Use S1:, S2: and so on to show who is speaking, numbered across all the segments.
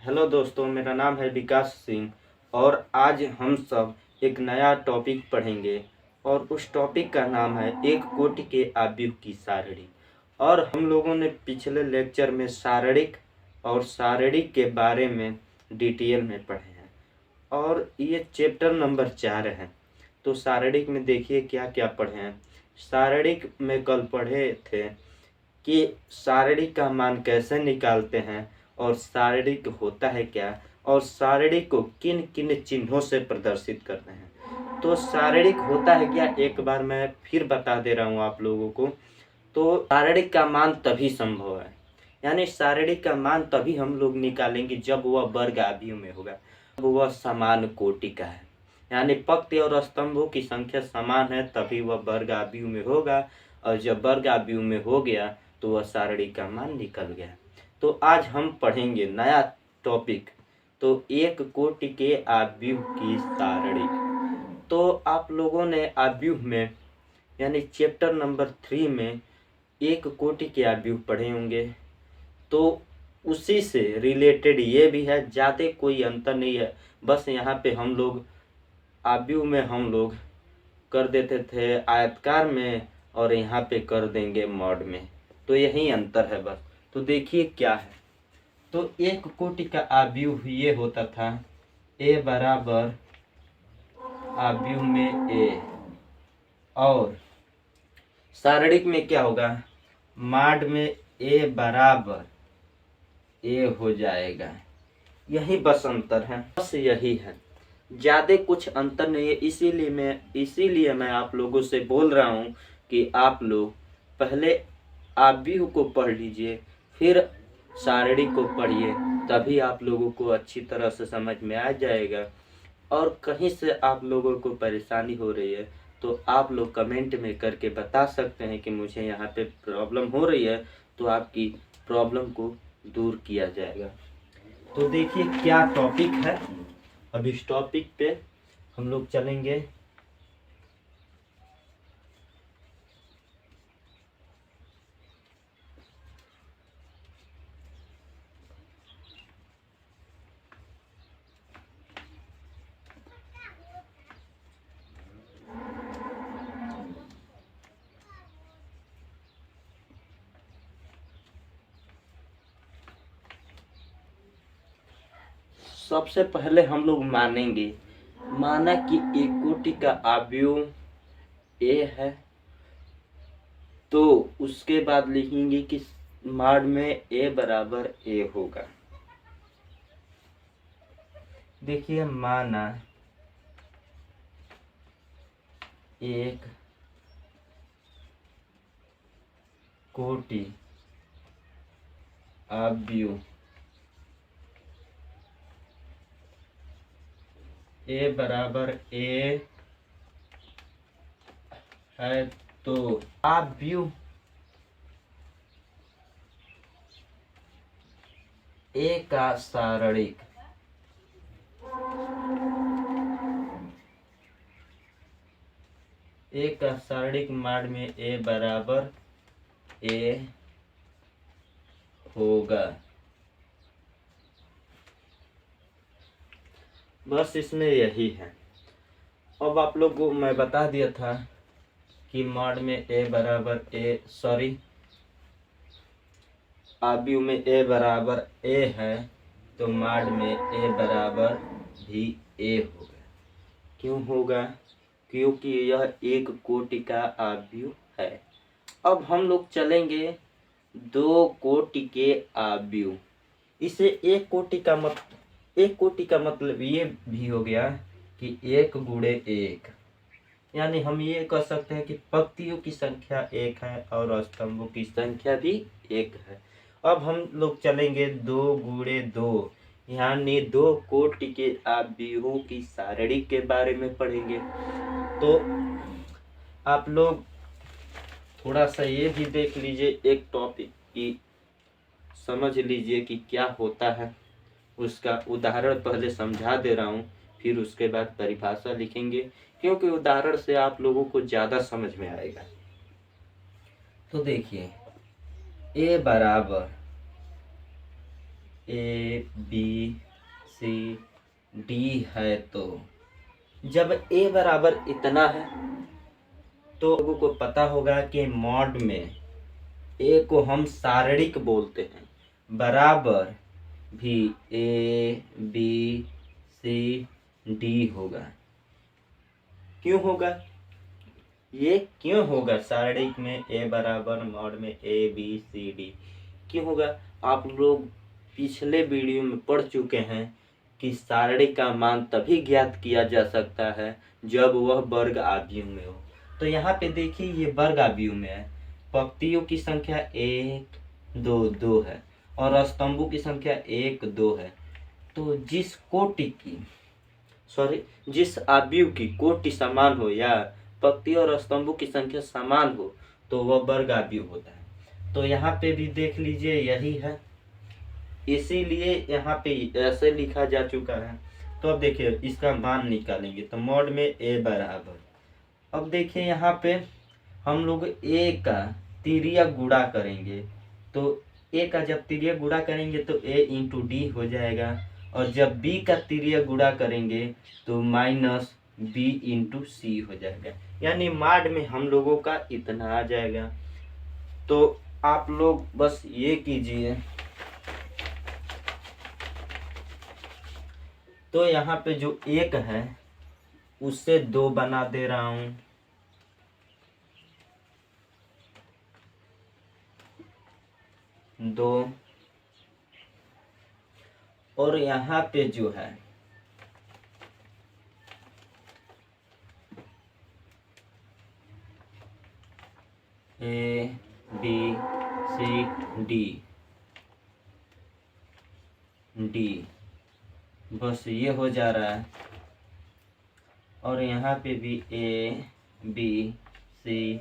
S1: Hello दोस्तों, मेरा नाम है विकास सिंह और आज हम सब एक नया टॉपिक पढ़ेंगे और उस टॉपिक का नाम है एक कोटि के आव्यूह की सारणी। और हम लोगों ने पिछले लेक्चर में सारणिक और सारणिक के बारे में डिटेल में पढ़े हैं और ये चैप्टर नंबर 4 है। तो सारणिक में देखिए क्या क्या पढ़े हैं। सारणिक में कल पढ़े थे कि सारणिक का मान कैसे निकालते हैं और सारणिक होता है क्या और सारणिक को किन किन चिन्हों से प्रदर्शित करते हैं। तो सारणिक होता है क्या, एक बार मैं फिर बता दे रहा हूँ आप लोगों को। तो सारणिक का मान तभी संभव है, यानी सारणिक का मान तभी हम लोग निकालेंगे जब वह वर्ग आव्यूह में होगा, जब वह समान कोटि का है, यानी पंक्ति और स्तंभों की संख्या समान है तभी वह वर्ग आव्यूह में होगा। और जब वर्ग आव्यूह में हो गया तो वह सारणी का मान निकल गया। तो आज हम पढ़ेंगे नया टॉपिक, तो एक कोटि के आव्यूह की सारणी। तो आप लोगों ने आव्यूह में यानी चैप्टर नंबर 3 में एक कोटि के आव्यूह पढ़े होंगे, तो उसी से रिलेटेड ये भी है, ज़्यादा कोई अंतर नहीं है। बस यहाँ पे हम लोग आव्यूह में हम लोग कर देते थे आयतकार में और यहाँ पे कर देंगे मॉड में, तो यही अंतर है बस। तो देखिए क्या है। तो एक कोटि का आव्यूह ये होता था ए बराबर आव्यूह में ए, और सारणिक में क्या होगा, मॉड में ए बराबर ए हो जाएगा। यही बस अंतर है, बस यही है, ज़्यादा कुछ अंतर नहीं है। इसीलिए मैं आप लोगों से बोल रहा हूँ कि आप लोग पहले आव्यूह को पढ़ लीजिए, फिर सारणी को पढ़िए, तभी आप लोगों को अच्छी तरह से समझ में आ जाएगा। और कहीं से आप लोगों को परेशानी हो रही है तो आप लोग कमेंट में करके बता सकते हैं कि मुझे यहाँ पे प्रॉब्लम हो रही है, तो आपकी प्रॉब्लम को दूर किया जाएगा। तो देखिए क्या टॉपिक है। अब इस टॉपिक पे हम लोग चलेंगे। सबसे पहले हम लोग माना कि एक कोटि का आव्यूह ए है, तो उसके बाद लिखेंगे कि मॉड में ए बराबर ए होगा। देखिए माना एक कोटि आव्यूह ए बराबर ए है, तो आव्यूह ए का सारणिक मॉड में ए बराबर ए होगा। बस इसमें यही है। अब आप लोग को मैं बता दिया था कि मॉड में ए बराबर ए आव्यूह में ए बराबर ए है, तो मॉड में ए बराबर भी ए होगा। क्यों होगा? क्योंकि यह एक कोटि का आव्यूह है। अब हम लोग चलेंगे दो कोटि के आव्यूह। इसे एक कोटि का मतलब ये भी हो गया कि एक गुणे एक, यानी हम ये कह सकते हैं कि पंक्तियों की संख्या एक है और स्तंभों की संख्या भी एक है। अब हम लोग चलेंगे दो गुणे दो, यानी दो कोटि के आव्यूहों की सारणी के बारे में पढ़ेंगे। तो आप लोग थोड़ा सा ये भी देख लीजिए, एक टॉपिक की समझ लीजिए कि क्या होता है। उसका उदाहरण पहले समझा दे रहा हूँ, फिर उसके बाद परिभाषा लिखेंगे, क्योंकि उदाहरण से आप लोगों को ज़्यादा समझ में आएगा। तो देखिए ए ए बी सी डी है, तो जब ए बराबर इतना है तो लोगों को पता होगा कि मॉड में ए को हम सारणिक बोलते हैं, बराबर भी ए बी सी डी होगा। क्यों होगा? ये क्यों होगा? सारणिक में ए बराबर मॉड में ए बी सी डी क्यों होगा? आप लोग पिछले वीडियो में पढ़ चुके हैं कि सारणिक का मान तभी ज्ञात किया जा सकता है जब वह वर्ग आव्यूह में हो। तो यहाँ पे देखिए, ये वर्ग आव्यूह में है, पंक्तियों की संख्या 1 2 2 है और स्तंभों की संख्या 1 2 है। तो जिस आव्यूह की कोटि समान हो या पंक्ति और स्तंभों की संख्या समान हो तो वह वर्ग आव्यूह होता है। तो यहाँ पे भी देख लीजिए, यही है, इसीलिए यहाँ पे ऐसे लिखा जा चुका है। तो अब देखिए इसका मान निकालेंगे, तो मॉड में ए बराबर, अब देखिए यहाँ पे हम लोग ए का तिर्यक गुणा करेंगे, तो ए का जब तिर्यक गुणा करेंगे तो ए इंटू डी हो जाएगा, और जब बी का तिर्यक गुणा करेंगे तो माइनस बी इंटू सी हो जाएगा, यानी मॉड में हम लोगों का इतना आ जाएगा। तो आप लोग बस ये कीजिए, तो यहाँ पे जो 1 है उससे 2 बना दे रहा हूँ, दो, और यहाँ पे जो है A B C D D, बस ये हो जा रहा है, और यहाँ पे भी ए बी सी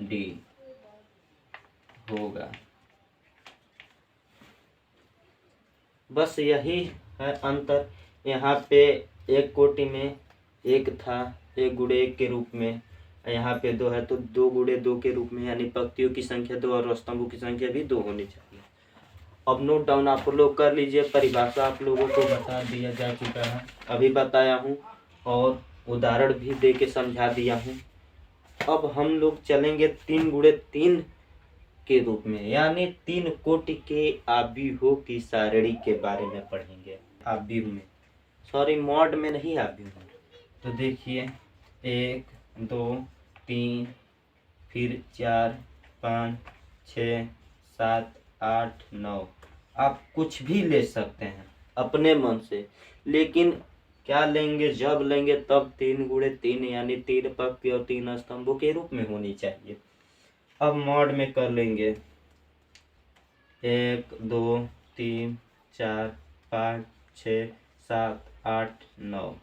S1: डी होगा। बस यही है अंतर। यहाँ पे एक कोटि में 1 था, 1 गुणे 1 के रूप में, यहाँ पे 2 है तो 2 गुणे 2 के रूप में, यानी पंक्तियों की संख्या 2 और स्तंभों की संख्या भी 2 होनी चाहिए। अब नोट डाउन आप लोग कर लीजिए, परिभाषा आप लोगों को बता दिया जा चुका है, अभी बताया हूँ और उदाहरण भी दे के समझा दिया हूँ। अब हम लोग चलेंगे 3 गुणे 3 के रूप में, यानी 3 कोटि के आव्यूहों की सारणी के बारे में पढ़ेंगे। आव्यूह में, सॉरी मॉड में नहीं, आव्यूह में। तो देखिए 1 2 3 फिर 4 5 6 7 8 9, आप कुछ भी ले सकते हैं अपने मन से, लेकिन क्या लेंगे? जब लेंगे तब 3 गुणे 3 यानी 3 पंक्ति और 3 स्तंभों के रूप में होनी चाहिए। अब मॉड में कर लेंगे 1 2 3 4 5 6 7 8 9,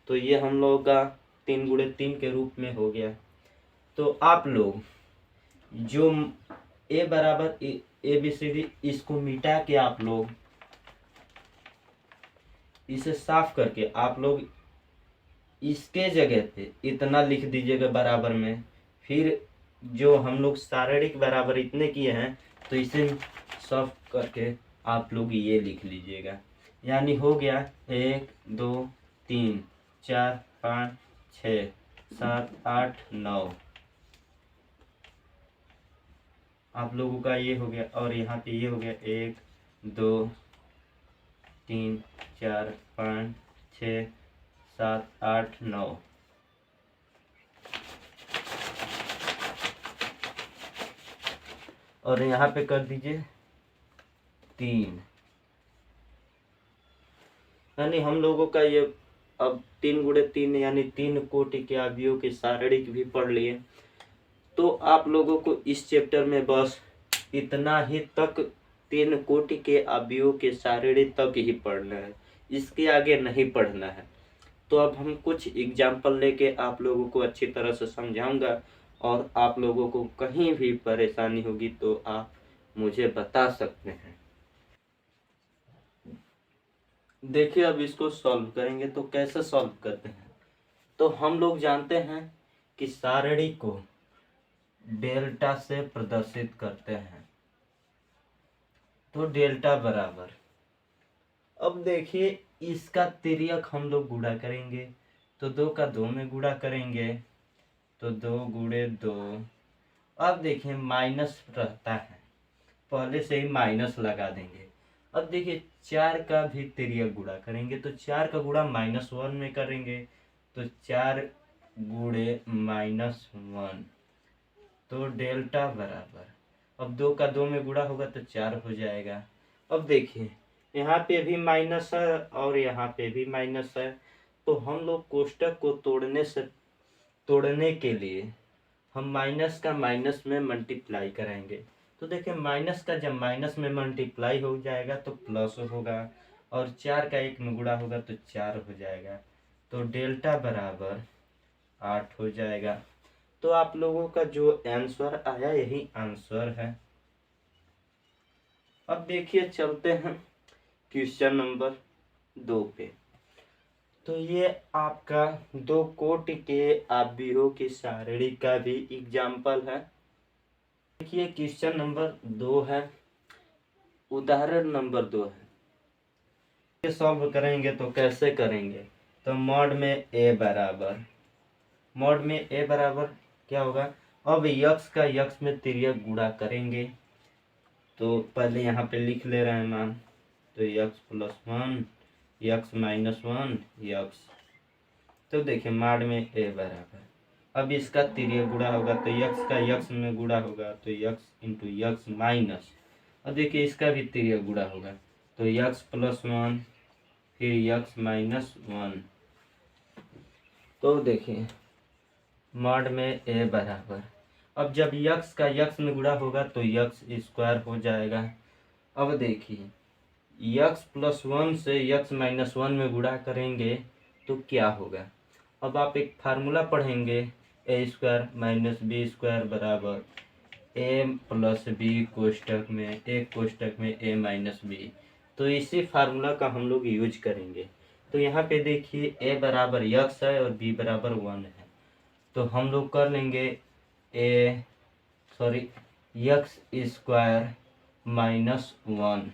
S1: तो ये हम लोग का 3 गुणे 3 के रूप में हो गया। तो आप लोग जो ए बराबर ए बी सी डी, इसको मिटा के आप लोग इसे साफ करके आप लोग इसके जगह पे इतना लिख दीजिएगा बराबर में, फिर जो हम लोग सारणिक बराबर इतने किए हैं तो इसे साफ करके आप लोग ये लिख लीजिएगा, यानी हो गया 1 2 3 4 5 6 7 8 9, आप लोगों का ये हो गया, और यहाँ पे ये हो गया 1 2 3 4 5 6 7 8 9। और यहाँ पे कर दीजिए 3, यानी हम लोगों का ये अब 3 गुणे 3 यानी 3 कोटि के आव्यूहों के सारणिक भी पढ़ लिए। तो आप लोगों को इस चैप्टर में बस इतना ही तक 3 कोटि के आव्यूहों के सारणी तक ही पढ़ना है, इसके आगे नहीं पढ़ना है। तो अब हम कुछ एग्जाम्पल लेके आप लोगों को अच्छी तरह से समझाऊंगा, और आप लोगों को कहीं भी परेशानी होगी तो आप मुझे बता सकते हैं। देखिए अब इसको सॉल्व करेंगे, तो कैसे सॉल्व करते हैं? तो हम लोग जानते हैं कि सारणी को डेल्टा से प्रदर्शित करते हैं, तो डेल्टा बराबर, अब देखिए इसका तिर्यक हम लोग गुणा करेंगे, तो 2 का 2 में गुणा करेंगे तो 2 गुणे 2। अब देखिए माइनस रहता है, पहले से ही माइनस लगा देंगे। अब देखिए 4 का भी तिर्यक गुणा करेंगे, तो 4 का गुणा -1 में करेंगे तो 4 गुणे -1, तो डेल्टा बराबर, अब 2 का 2 में गुणा होगा तो 4 हो जाएगा। अब देखिए यहाँ पे भी माइनस है और यहाँ पे भी माइनस है, तो हम लोग कोष्टक को तोड़ने के लिए हम माइनस का माइनस में मल्टीप्लाई कराएंगे। तो देखिए माइनस का जब माइनस में मल्टीप्लाई हो जाएगा तो प्लस होगा, और 4 का 1 में गुणा होगा तो 4 हो जाएगा, तो डेल्टा बराबर 8 हो जाएगा। तो आप लोगों का जो आंसर आया यही आंसर है। अब देखिए चलते हैं क्वेश्चन नंबर 2 पे। तो ये आपका 2 कोटि के अवयवों की सारणी का भी एग्जाम्पल है। देखिए क्वेश्चन नंबर 2 है, उदाहरण नंबर 2 है। ये सॉल्व करेंगे तो कैसे करेंगे, तो मॉड में ए बराबर, मॉड में ए बराबर क्या होगा, अब यक्स का यक्स में तिर्यक गुणा करेंगे, तो पहले यहाँ पे लिख ले रहे हैं मान, तो x plus 1 x minus 1 x, तो देखिए मॉड में ए बराबर, अब इसका तिर्यक गुणा होगा तो यक्स का यक्स में गुणा होगा तो यक्स इंटू यक्स माइनस, अब देखिए इसका भी तिर्यक गुणा होगा तो यक्स प्लस 1 फिर यक्स माइनस 1, तो देखिए मॉड में ए बराबर, अब जब यक्स का यक्स में गुणा होगा तो यक्स स्क्वायर हो जाएगा। अब देखिए यक्स प्लस 1 से यक्स माइनस 1 में गुणा करेंगे तो क्या होगा, अब आप एक फार्मूला पढ़ेंगे, ए स्क्वायर माइनस बी स्क्वायर बराबर ए प्लस बी कोष्टक में एक कोष्टक में ए माइनस बी, तो इसी फार्मूला का हम लोग यूज करेंगे। तो यहाँ पे देखिए ए बराबर यक्स है और बी बराबर 1 है, तो हम लोग कर लेंगे यक्स स्क्वायर माइनस 1,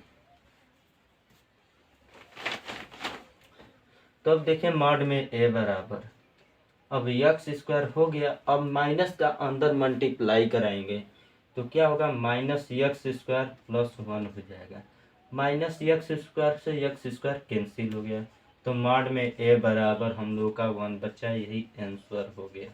S1: तो अब देखिए मॉड में ए बराबर, अब यक्स स्क्वायर हो गया, अब माइनस का अंदर मल्टीप्लाई कराएंगे तो क्या होगा, माइनस यक्स स्क्वायर प्लस 1 हो जाएगा, माइनस यक्स स्क्वायर से यक्स स्क्वायर कैंसिल हो गया, तो मॉड में ए बराबर हम लोग का 1 बचा, यही आंसर हो गया।